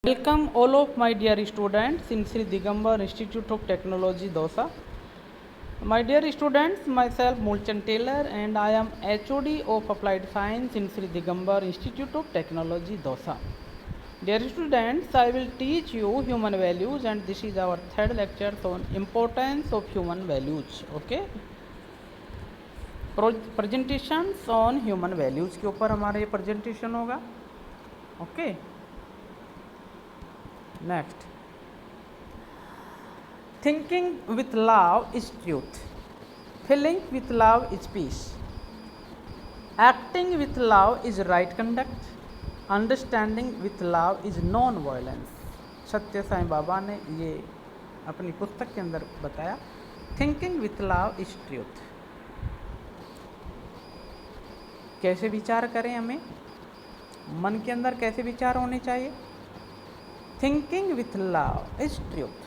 Welcome all of my dear students in Sri Digambar Institute of Technology, Dosa. My dear students, myself Mulchan Taylor and I am HOD of Applied Science in Sri Digambar Institute of Technology, Dosa. Dear students, I will teach you human values and this is our third lecture on importance of human values. Okay? Presentations on human values के ऊपर हमारा ये presentation होगा. Okay? Next, thinking with love is truth, feeling with love is peace, acting with love is right conduct, understanding with love is non-violence. सत्य साईं बाबा ने ये अपनी पुस्तक के अंदर बताया. Thinking with love is truth. कैसे विचार करें, हमें मन के अंदर कैसे विचार होने चाहिए. Thinking with love is truth.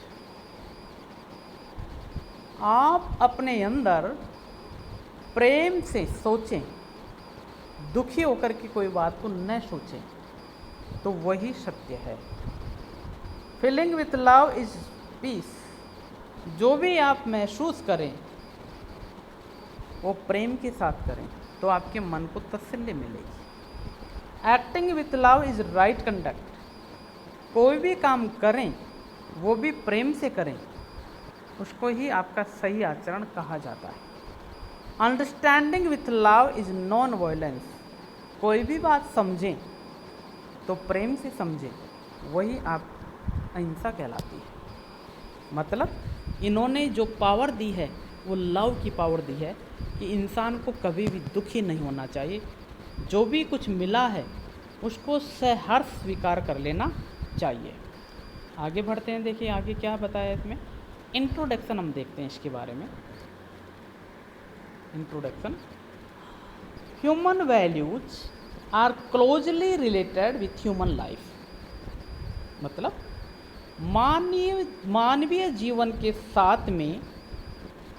आप अपने अंदर प्रेम से सोचें, दुखी होकर के कोई बात को न सोचें, तो वही सत्य है. Feeling with love is peace. जो भी आप महसूस करें वो प्रेम के साथ करें तो आपके मन को तसल्ली मिलेगी. Acting with love is right conduct. कोई भी काम करें वो भी प्रेम से करें, उसको ही आपका सही आचरण कहा जाता है. Understanding with love is non violence. कोई भी बात समझें तो प्रेम से समझें, वही आप अहिंसा कहलाती है. मतलब इन्होंने जो पावर दी है वो लव की पावर दी है कि इंसान को कभी भी दुखी नहीं होना चाहिए. जो भी कुछ मिला है उसको सहर्ष स्वीकार कर लेना चाहिए. आगे बढ़ते हैं. देखिए आगे क्या बताया इसमें. इंट्रोडक्शन हम देखते हैं इसके बारे में. Introduction. Human values are closely related with human life. मतलब मानवीय जीवन के साथ में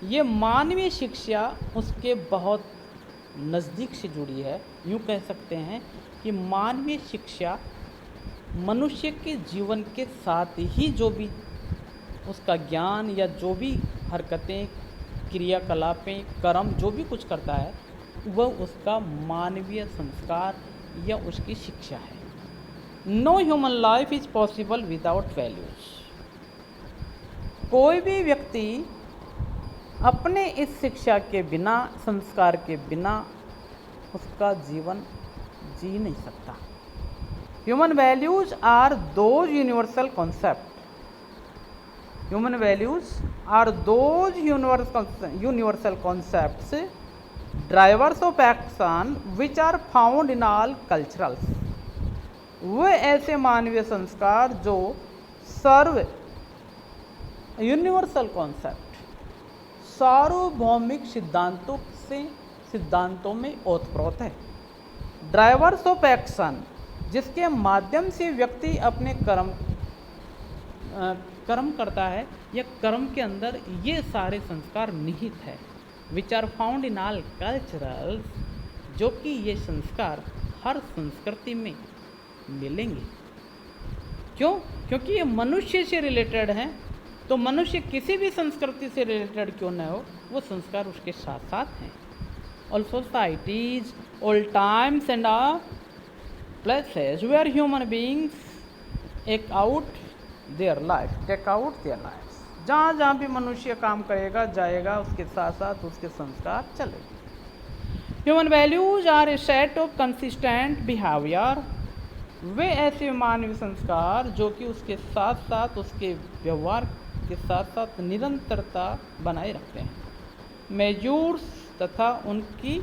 ये मानवीय शिक्षा उसके बहुत नज़दीक से जुड़ी है. यूँ कह सकते हैं कि मानवीय शिक्षा मनुष्य के जीवन के साथ ही जो भी उसका ज्ञान या जो भी हरकतें, क्रियाकलापें, कर्म जो भी कुछ करता है वह उसका मानवीय संस्कार या उसकी शिक्षा है. No human life is possible without values. कोई भी व्यक्ति अपने इस शिक्षा के बिना, संस्कार के बिना उसका जीवन जी नहीं सकता. Human values are those universal concepts. Human values are those universal concepts, drivers of action, which are found in all cultures. वे ऐसे मानवीय संस्कार जो सर्व यूनिवर्सल कॉन्सेप्ट, सार्वभौमिक सिद्धांतों में ओतप्रोत है. ड्राइवर्स ऑफ एक्शन, जिसके माध्यम से व्यक्ति अपने कर्म करता है या कर्म के अंदर ये सारे संस्कार निहित है. Which are found in all culturals, जो कि ये संस्कार हर संस्कृति में मिलेंगे. क्यों? क्योंकि ये मनुष्य से रिलेटेड हैं. तो मनुष्य किसी भी संस्कृति से रिलेटेड क्यों न हो, वो संस्कार उसके साथ साथ हैं. All societies, all times and places where human beings take out their lives. जहाँ भी मनुष्य काम करेगा जाएगा, उसके साथ साथ उसके संस्कार चलेंगे. Human values are a set of consistent behaviour. वे ऐसे मानवीय संस्कार जो कि उसके साथ साथ उसके व्यवहार के साथ साथ निरंतरता बनाए रखते हैं. मेजर्स, तथा उनकी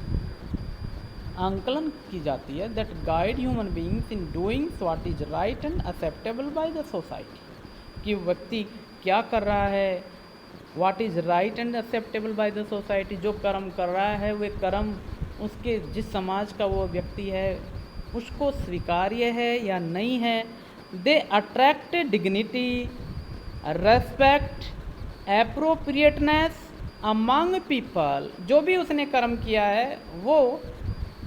आंकलन की जाती है. That guide human beings in doing what is right and acceptable by the society. कि व्यक्ति क्या कर रहा है, what is right and acceptable by the society. जो कर्म कर रहा है वे कर्म उसके जिस समाज का वो व्यक्ति है उसको स्वीकार्य है या नहीं है. They attract dignity, respect, appropriateness among people. जो भी उसने कर्म किया है वो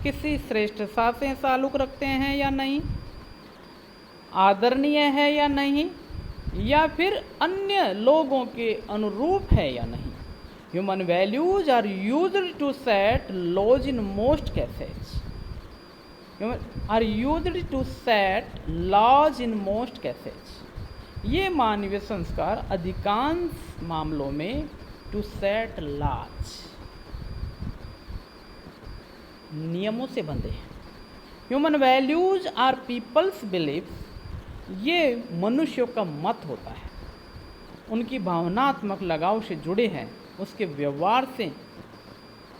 किसी श्रेष्ठता से ताल्लुक़ रखते हैं या नहीं. आदरणीय है या नहीं, या फिर अन्य लोगों के अनुरूप है या नहीं। Human values are used to set laws in most cases. Are used to set laws in most cases. ये मानवीय संस्कार अधिकांश मामलों में टू सेट लॉज, नियमों से बंधे हैं। Human values are peoples believes. ये मनुष्यों का मत होता है, उनकी भावनात्मक लगाव से जुड़े हैं, उसके व्यवहार से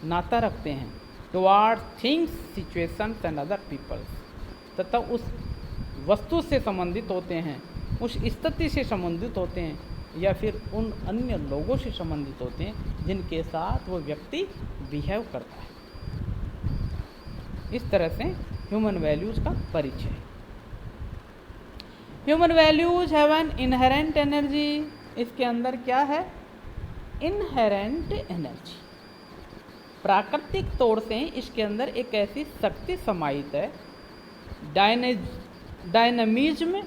नाता रखते हैं toward things, situations and other peoples, तथा उस वस्तु से संबंधित होते हैं, उस स्थिति से संबंधित होते हैं, या फिर उन अन्य लोगों से संबंधित होते हैं जिनके साथ वो व्यक्ति बिहेव करता है। इस तरह से ह्यूमन वैल्यूज का परिचय। Human values have an inherent energy. इसके अंदर क्या है? Inherent energy. प्राकृतिक तौर से इसके अंदर एक ऐसी शक्ति समाहित है, डायनामिज्म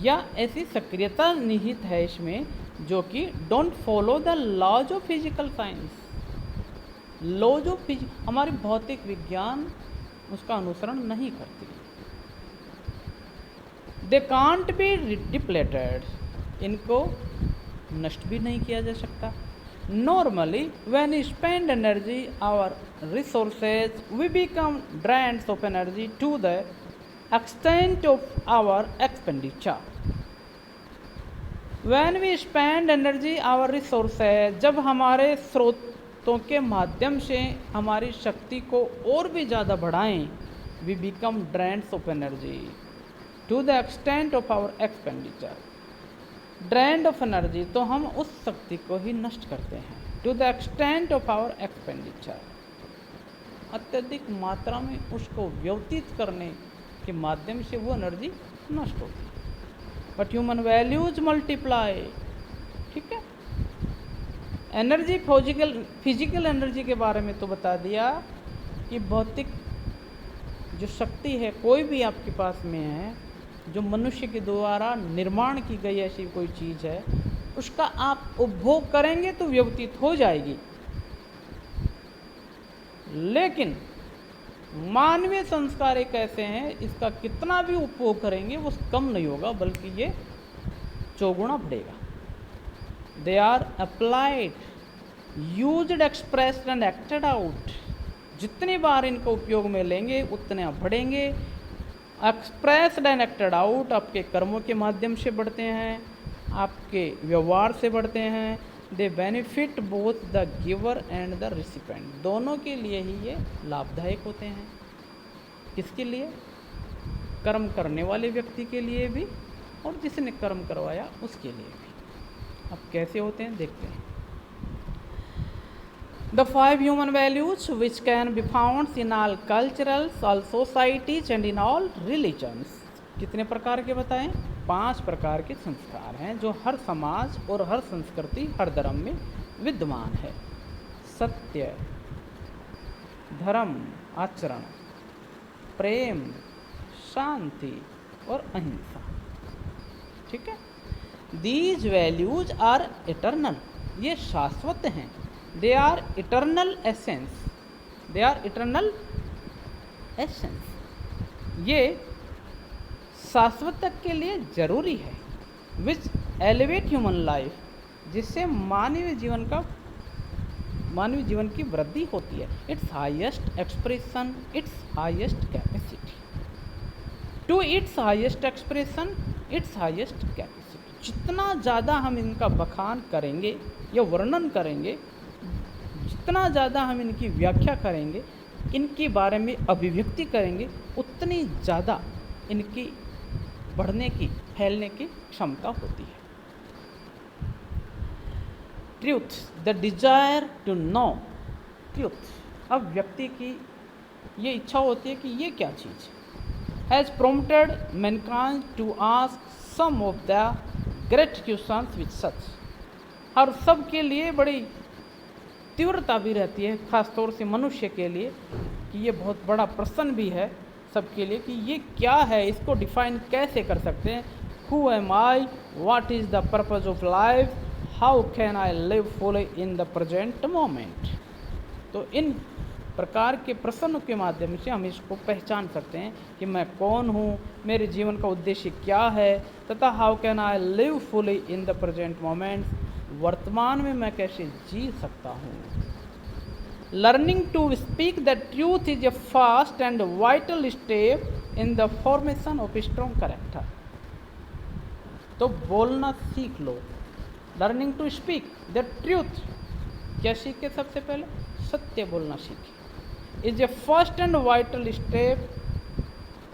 या ऐसी सक्रियता निहित है इसमें, जो कि don't follow the laws of physical science. Laws of हमारी भौतिक विज्ञान उसका अनुसरण नहीं करती। They can't be depleted. इनको नष्ट भी नहीं किया जा सकता। Normally when we spend energy our resources we become drained of energy to the extent of our expenditure. When we spend energy our resources, जब हमारे स्रोतों के माध्यम से हमारी शक्ति को और भी ज़्यादा बढ़ाएं, we become drained of energy to the extent of our expenditure. drained of energy तो हम उस शक्ति को ही नष्ट करते हैं, to the extent of our expenditure, अत्यधिक मात्रा में उसको व्यतीत करने के माध्यम से वो एनर्जी नष्ट होती है। But human values multiply. ठीक है, एनर्जी फिजिकल एनर्जी के बारे में तो बता दिया कि भौतिक जो शक्ति है कोई भी आपके पास में है, जो मनुष्य के द्वारा निर्माण की गई ऐसी कोई चीज़ है, उसका आप उपभोग करेंगे तो व्यतीत हो जाएगी। लेकिन मानवीय संस्कार एक ऐसे हैं, इसका कितना भी उपभोग करेंगे वो कम नहीं होगा, बल्कि ये चौगुना बढ़ेगा। They are applied, used, expressed and acted out. जितनी बार इनका उपयोग में लेंगे उतने आप बढ़ेंगे। एक्सप्रेस्ड एंड एक्टेड आउट आपके कर्मों के माध्यम से बढ़ते हैं, आपके व्यवहार से बढ़ते हैं। दे benefit both the giver and the recipient. दोनों के लिए ही ये लाभदायक होते हैं। किसके लिए? कर्म करने वाले व्यक्ति के लिए भी और जिसने कर्म करवाया उसके लिए भी। अब कैसे होते हैं देखते हैं। The 5 human values which can be found in all culturals, all societies and in all religions. कितने प्रकार के बताएं? 5 प्रकार के संस्कार हैं जो हर समाज और हर संस्कृति, हर धर्म में विद्यमान है। सत्य, धर्म, आचरण, प्रेम, शांति और अहिंसा। ठीक है, दीज वैल्यूज आर इटर्नल। ये शाश्वत हैं। They are eternal essence. They are eternal essence. ये शाश्वत के लिए जरूरी है। विच एलिवेट ह्यूमन लाइफ, जिससे मानवीय जीवन की वृद्धि होती है। Its highest expression, its highest capacity. To its highest expression, its highest capacity. जितना ज़्यादा हम इनका बखान करेंगे या वर्णन करेंगे, जितना ज़्यादा हम इनकी व्याख्या करेंगे, इनके बारे में अभिव्यक्ति करेंगे, उतनी ज़्यादा इनकी बढ़ने की, फैलने की क्षमता होती है। Truth, the desire to know truth. अब व्यक्ति की ये इच्छा होती है कि ये क्या चीज़ has prompted mankind to ask some of the great questions which such. और सब के लिए बड़ी तीव्रता भी रहती है, खासतौर से मनुष्य के लिए, कि ये बहुत बड़ा प्रश्न भी है, सबके लिए कि ये क्या है, इसको डिफाइन कैसे कर सकते हैं। Who am I, what is the purpose of life, how can I live fully in the present moment. तो इन प्रकार के प्रश्नों के माध्यम से हम इसको पहचान सकते हैं कि मैं कौन हूँ, मेरे जीवन का उद्देश्य क्या है, तथा how can I live fully in the present moment, वर्तमान में मैं कैसे जी सकता हूँ। Learning to speak the truth is a fast and vital step in the formation of strong character. तो बोलना सीख लो। Learning to speak the truth, क्या सीखे? सबसे पहले सत्य बोलना सीखे। Is a first and vital step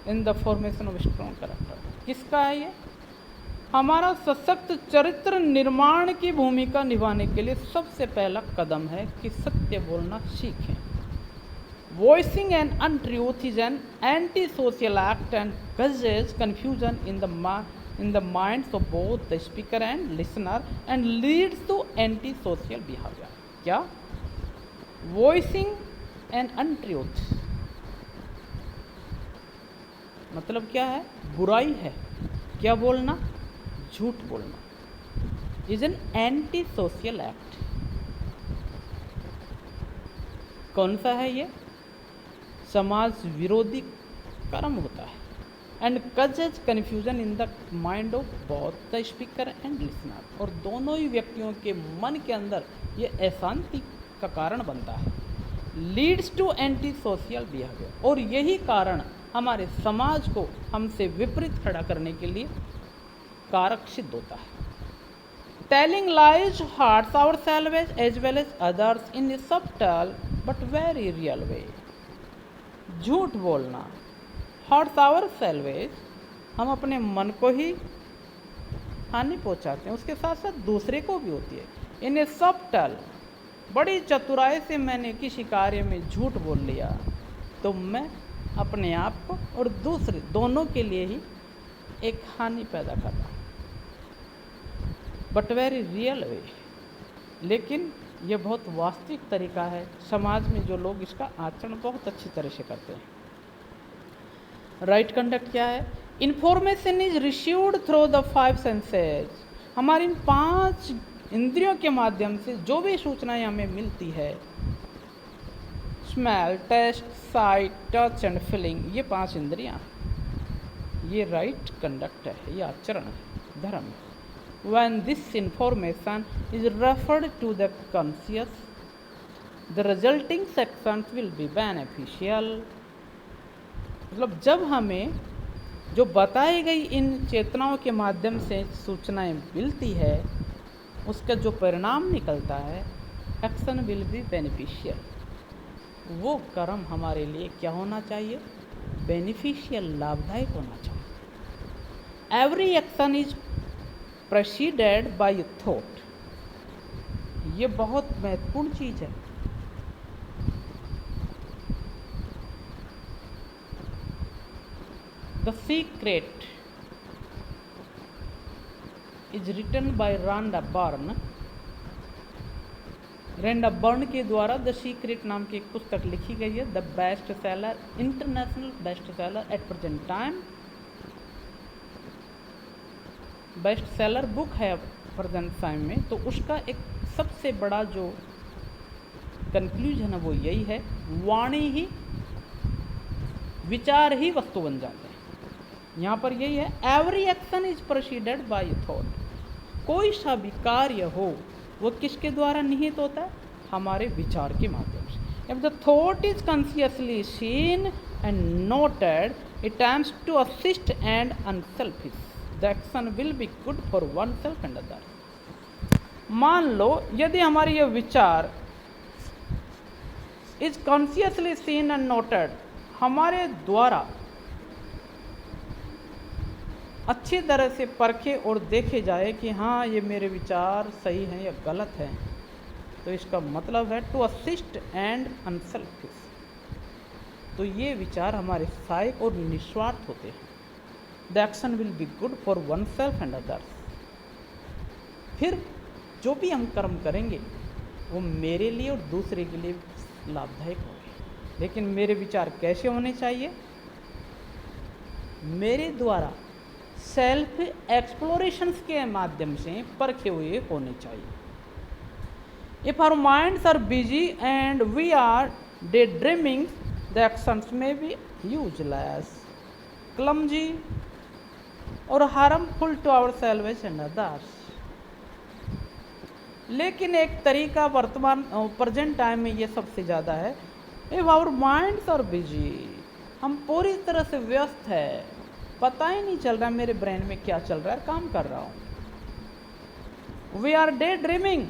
in the formation of strong character. किसका है ये? हमारा सशक्त चरित्र निर्माण की भूमिका निभाने के लिए सबसे पहला कदम है कि सत्य बोलना सीखें। Voicing an untruth is an anti social act and causes confusion in the minds of both the speaker and listener and leads to anti social behavior। क्या? वॉइसिंग एन अनट्रूथ मतलब क्या है? बुराई है। क्या बोलना? झूठ बोलना। Is an anti social act. कौन सा है ये? समाज विरोधी कर्म होता है। And causes confusion in the mind of both the speaker and listener, और दोनों ही व्यक्तियों के मन के अंदर ये अशांति का कारण बनता है। Leads to anti social behaviour, और यही कारण हमारे समाज को हमसे विपरीत खड़ा करने के लिए कारक सिद्ध होता है। Telling lies hurts ourselves as well as others in a subtle but very real way. झूठ बोलना हर्ट्स आवरसेल्व्स, हम अपने मन को ही हानि पहुंचाते हैं, उसके साथ साथ दूसरे को भी होती है। इन ए सबटल, बड़ी चतुराई से मैंने किसी कार्य में झूठ बोल लिया तो मैं अपने आप को और दूसरे दोनों के लिए ही एक हानि पैदा कर रहा हूँ। बट वेरी रियल वे, लेकिन ये बहुत वास्तविक तरीका है। समाज में जो लोग इसका आचरण बहुत अच्छी तरह से करते हैं। राइट कंडक्ट क्या है? Information is received through the 5 senses. हमारी इन 5 इंद्रियों के माध्यम से जो भी सूचनाएं हमें मिलती है, smell, taste, sight, touch and feeling, ये 5 इंद्रियां, ये राइट कंडक्ट है, ये आचरण है, धर्म है। When this information is referred to the conscious, the resulting sections will be beneficial। मतलब जब हमें जो बताई गई इन चेतनाओं के माध्यम से सूचनाएं मिलती है, उसका जो परिणाम निकलता है, एक्शन विल बी बेनिफिशियल। वो कर्म हमारे लिए क्या होना चाहिए? बेनिफिशियल, लाभदायक होना चाहिए। Every action is preceded by thought. ये बहुत महत्वपूर्ण चीज है। The secret is written by Rhonda Byrne. Rhonda Byrne के द्वारा द सीक्रेट नाम की एक पुस्तक लिखी गई है। The best seller, international best seller at present time, best seller book है प्रेजेंट टाइम में। तो उसका एक सबसे बड़ा जो कंक्लूजन है वो यही है, वाणी ही, विचार ही वस्तु बन जाते हैं। यहाँ पर यही है, every action is proceeded by thought. कोई सा भी कार्य हो वो किसके द्वारा निहित होता है? हमारे विचार के माध्यम से। If the thought is consciously seen and noted, it aims to assist and unselfish, the action will be good for oneself and other. मान लो यदि हमारी ये विचार is consciously seen and noted, हमारे द्वारा अच्छी तरह से परखे और देखे जाए कि हाँ ये मेरे विचार सही हैं या गलत हैं, तो इसका मतलब है टू असिस्ट एंड अनसेल्फिश। तो ये विचार हमारे सहायक और निस्वार्थ होते हैं। The action will be good for oneself and others. फिर जो भी हम कर्म करेंगे वो मेरे लिए और दूसरे के लिए लाभदायक होंगे। लेकिन मेरे विचार कैसे होने चाहिए? मेरे द्वारा सेल्फ एक्सप्लोरेशंस के माध्यम से परखे हुए होने चाहिए। If our minds are busy and we are daydreaming, the actions may be useless, clumsy, or harmful to ourselves and others. लेकिन एक तरीका वर्तमान प्रेजेंट टाइम में ये सबसे ज़्यादा है, if our minds are busy, हम पूरी तरह से व्यस्त है, पता ही नहीं चल रहा मेरे ब्रेन में क्या चल रहा है, काम कर रहा हूँ। We are daydreaming,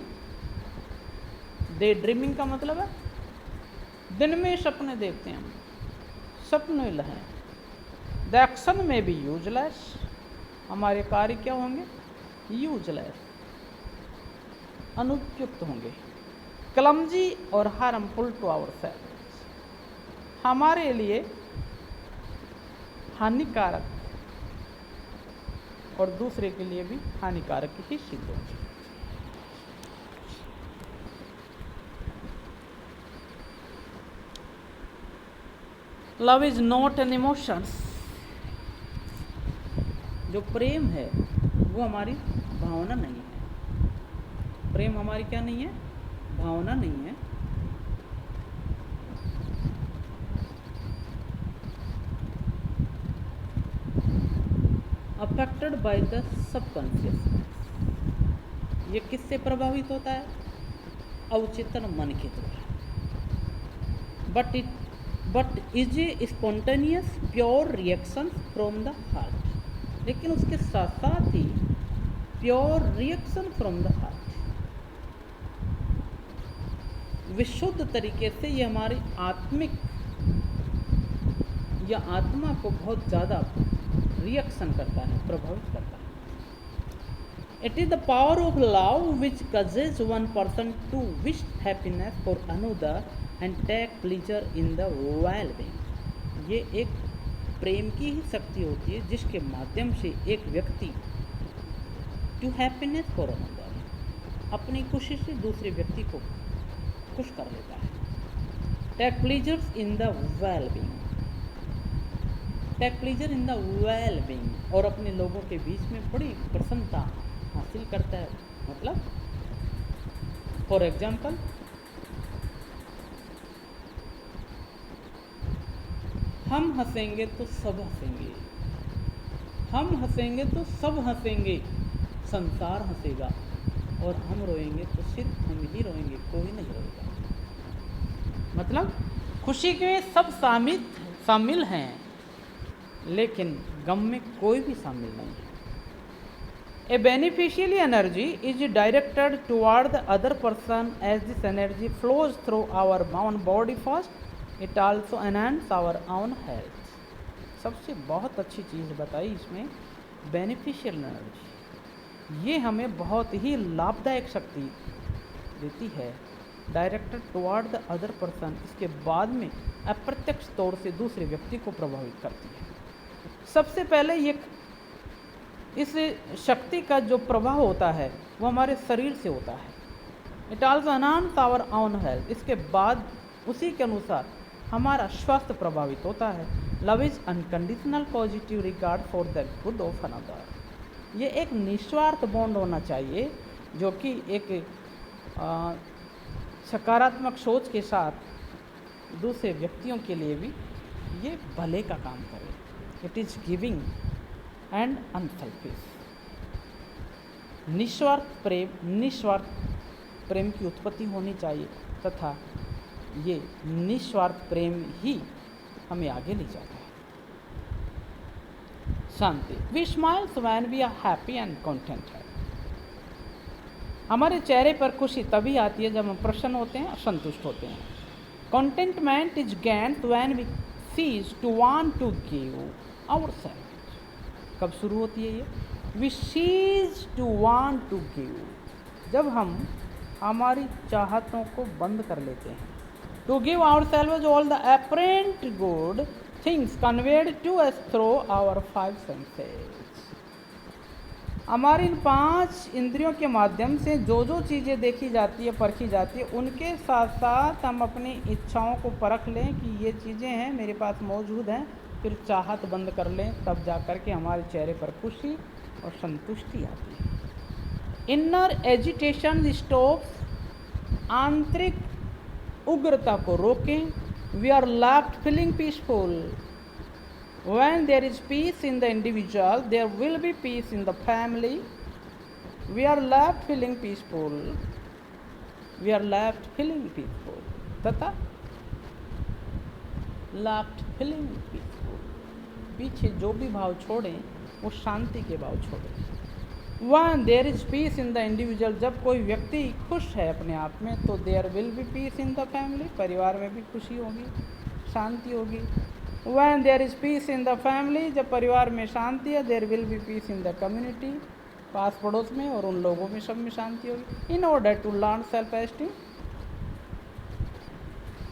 daydreaming का मतलब है दिन में सपने देखते हैं, सपने हैं। द एक्शन में भी यूजलेस, हमारे कार्य क्या होंगे, यूजलेस, अनुपयुक्त होंगे। क्लमजी और हार्मफुल टू आवरसेल्व्स, हमारे लिए हानिकारक और दूसरे के लिए भी हानिकारक ही सिद्ध होंगे। Love is not an emotions, जो प्रेम है वो हमारी भावना नहीं है। प्रेम हमारी क्या नहीं है, भावना नहीं है। अफेक्टेड बाय द सबकॉन्शियस, ये किससे प्रभावित होता है, अवचेतन मन के द्वारा। But is a spontaneous pure reaction from the heart, लेकिन उसके साथ साथ ही pure reaction from the heart, विशुद्ध तरीके से ये हमारी आत्मिक या आत्मा को बहुत ज़्यादा रिएक्शन करता है, प्रभावित करता है। It is the power of love which causes one person to wish happiness for another and take pleasure in the well being. ये एक प्रेम की ही शक्ति होती है जिसके माध्यम से एक व्यक्ति टू हैप्पीनेस फॉर अनदर, अपनी खुशी से दूसरे व्यक्ति को खुश कर लेता है। Take pleasures in the well being, take pleasure in the well being, और अपने लोगों के बीच में बड़ी प्रसन्नता हासिल करता है। मतलब फॉर एग्जाम्पल, हम हंसेंगे तो सब हंसेंगे, हम हंसेंगे तो सब हंसेंगे, संसार हंसेगा, और हम रोएंगे तो सिर्फ हम ही रोएंगे, कोई नहीं रोएगा। मतलब खुशी के सब शामिल हैं, लेकिन गम में कोई भी शामिल नहीं है। A beneficial energy is directed toward the other person as this energy flows through our own body first, it also enhance our own health. सबसे बहुत अच्छी चीज़ बताई इसमें, बेनिफिशियल एनर्जी, ये हमें बहुत ही लाभदायक शक्ति देती है। Directed toward the other person, इसके बाद में अप्रत्यक्ष तौर से दूसरे व्यक्ति को प्रभावित करती है। सबसे पहले ये इस शक्ति का जो प्रभाव होता है वो हमारे शरीर से होता है। It also enhance our own health, इसके बाद उसी के अनुसार हमारा स्वास्थ्य प्रभावित होता है। Love is unconditional positive regard for the good of another, ये एक निस्वार्थ बॉन्ड होना चाहिए जो कि एक सकारात्मक सोच के साथ दूसरे व्यक्तियों के लिए भी ये भले का काम करे। It is giving and unselfish, निस्वार्थ प्रेम की उत्पत्ति होनी चाहिए, तथा ये निस्वार्थ प्रेम ही हमें आगे ले जाता है। शांति, we smiles when we are happy and content. हमारे चेहरे पर खुशी तभी आती है जब हम प्रसन्न होते हैं और संतुष्ट होते हैं। Contentment is gained when we cease to want to give ourselves. कब शुरू होती है ये? We cease to want to give, जब हम हमारी चाहतों को बंद कर लेते हैं। To give ourselves all the apparent good things conveyed to us through our 5 senses. हमारी इन 5 इंद्रियों के माध्यम से जो जो चीज़ें देखी जाती है, परखी जाती है, उनके साथ साथ हम अपनी इच्छाओं को परख लें कि ये चीज़ें हैं मेरे पास मौजूद हैं, फिर चाहत बंद कर लें, तब जा कर के हमारे चेहरे पर खुशी और संतुष्टि आती है। इनर एजिटेशन स्टॉप्स, आंतरिक उग्रता को रोकें। We are left feeling peaceful. When there is peace in the individual, there will be peace in the family. We are left feeling peaceful. We are left feeling peaceful तथा left feeling peaceful, पीछे जो भी भाव छोड़ें वो शांति के भाव छोड़ें। When there is peace in the individual, जब कोई व्यक्ति खुश है अपने आप में, तो there will be peace in the family, परिवार में भी खुशी होगी, शांति होगी। When there is peace in the family, जब परिवार में शांति है, there will be peace in the community, पास पड़ोस में और उन लोगों में, सब में शांति होगी। In order to learn self esteem,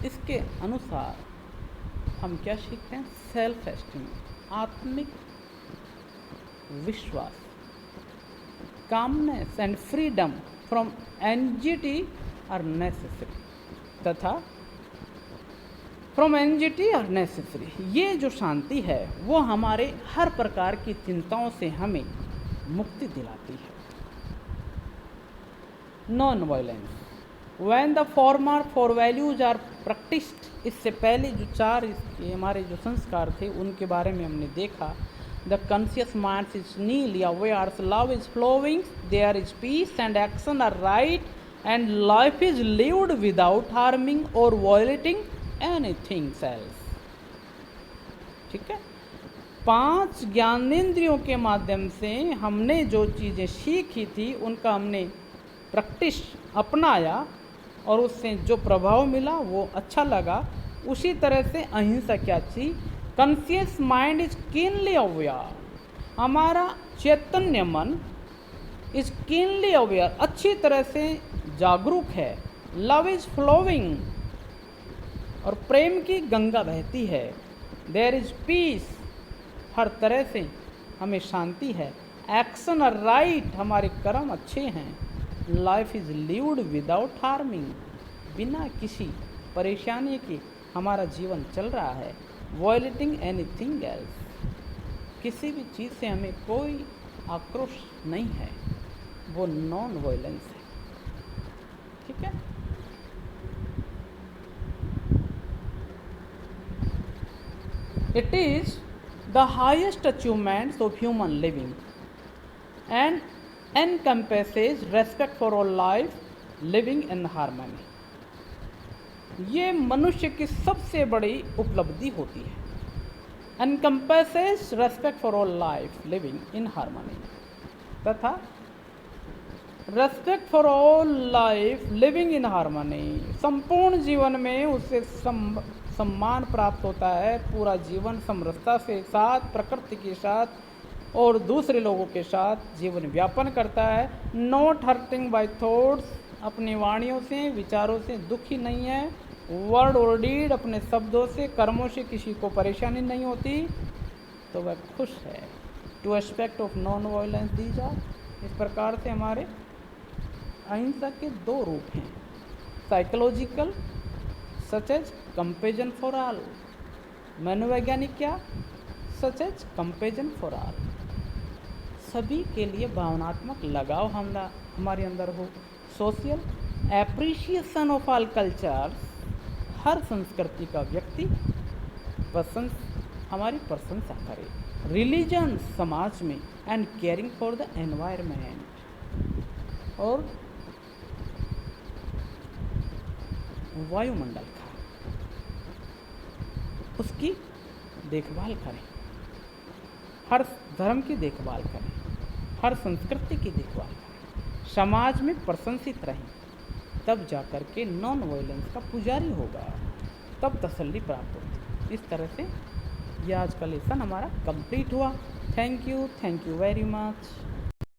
इसके अनुसार हम क्या सीखते हैं? सेल्फ एस्टीम, आत्मिक विश्वास। Calmness and freedom from anxiety are necessary, तथा फ्रॉम एंजाइटी आर नेसेसरी, ये जो शांति है वो हमारे हर प्रकार की चिंताओं से हमें मुक्ति दिलाती है। Non violence, when the former four values are practised, इससे पहले जो चार इसके हमारे जो संस्कार थे उनके बारे में हमने देखा। The conscious mind is nearly aware, love is flowing, there is peace and action are right, and life is lived without harming or violating anything else. ठीक है, 5 ज्ञानेंद्रियों के माध्यम से हमने जो चीज़ें सीखी थी उनका हमने प्रैक्टिस अपनाया और उससे जो प्रभाव मिला वो अच्छा लगा। उसी तरह से अहिंसा क्या थी? Conscious mind is keenly aware, हमारा चैतन्य मन इज कीनली अवेयर, अच्छी तरह से जागरूक है। लव इज फ्लोइंग, और प्रेम की गंगा बहती है। देयर इज पीस, हर तरह से हमें शांति है। एक्शन आर राइट, हमारे कर्म अच्छे हैं। Life is lived without harming, बिना किसी परेशानी के हमारा जीवन चल रहा है। वायलेटिंग एनीथिंग एल्स, किसी भी चीज़ से हमें कोई आक्रोश नहीं है, वो नॉन वायलेंस है। ठीक है, it is the highest achievements of human living and encompasses respect for all life living in harmony. ये मनुष्य की सबसे बड़ी उपलब्धि होती है। encompasses respect for all life living in harmony, तथा respect for all life living in harmony, संपूर्ण जीवन में उससे सम्मान प्राप्त होता है। पूरा जीवन समरसता के साथ, प्रकृति के साथ और दूसरे लोगों के साथ जीवन व्यापन करता है। नॉट हर्टिंग बाय थॉट्स, अपनी वाणियों से, विचारों से दुखी नहीं है। वर्ड और डीड, अपने शब्दों से, कर्मों से किसी को परेशानी नहीं होती, तो वह खुश है। Two aspect of non violence these are, इस प्रकार से हमारे अहिंसा के 2 रूप हैं। Psychological such as compassion for all, मनोवैज्ञानिक क्या? Such as compassion for all, सभी के लिए भावनात्मक लगाव हमारे अंदर हो। Social appreciation of all cultures, हर संस्कृति का व्यक्ति हमारी प्रशंसा करे। रिलीजन, समाज में, and caring for the environment, और वायुमंडल का, उसकी देखभाल करें। हर धर्म की देखभाल करें, हर संस्कृति की देखभाल करें, समाज में प्रशंसित रहें, तब जाकर के नॉन वायलेंस का पुजारी होगा, तब तसल्ली प्राप्त होगी। इस तरह से यह आज का लेसन हमारा कंप्लीट हुआ। Thank you very much.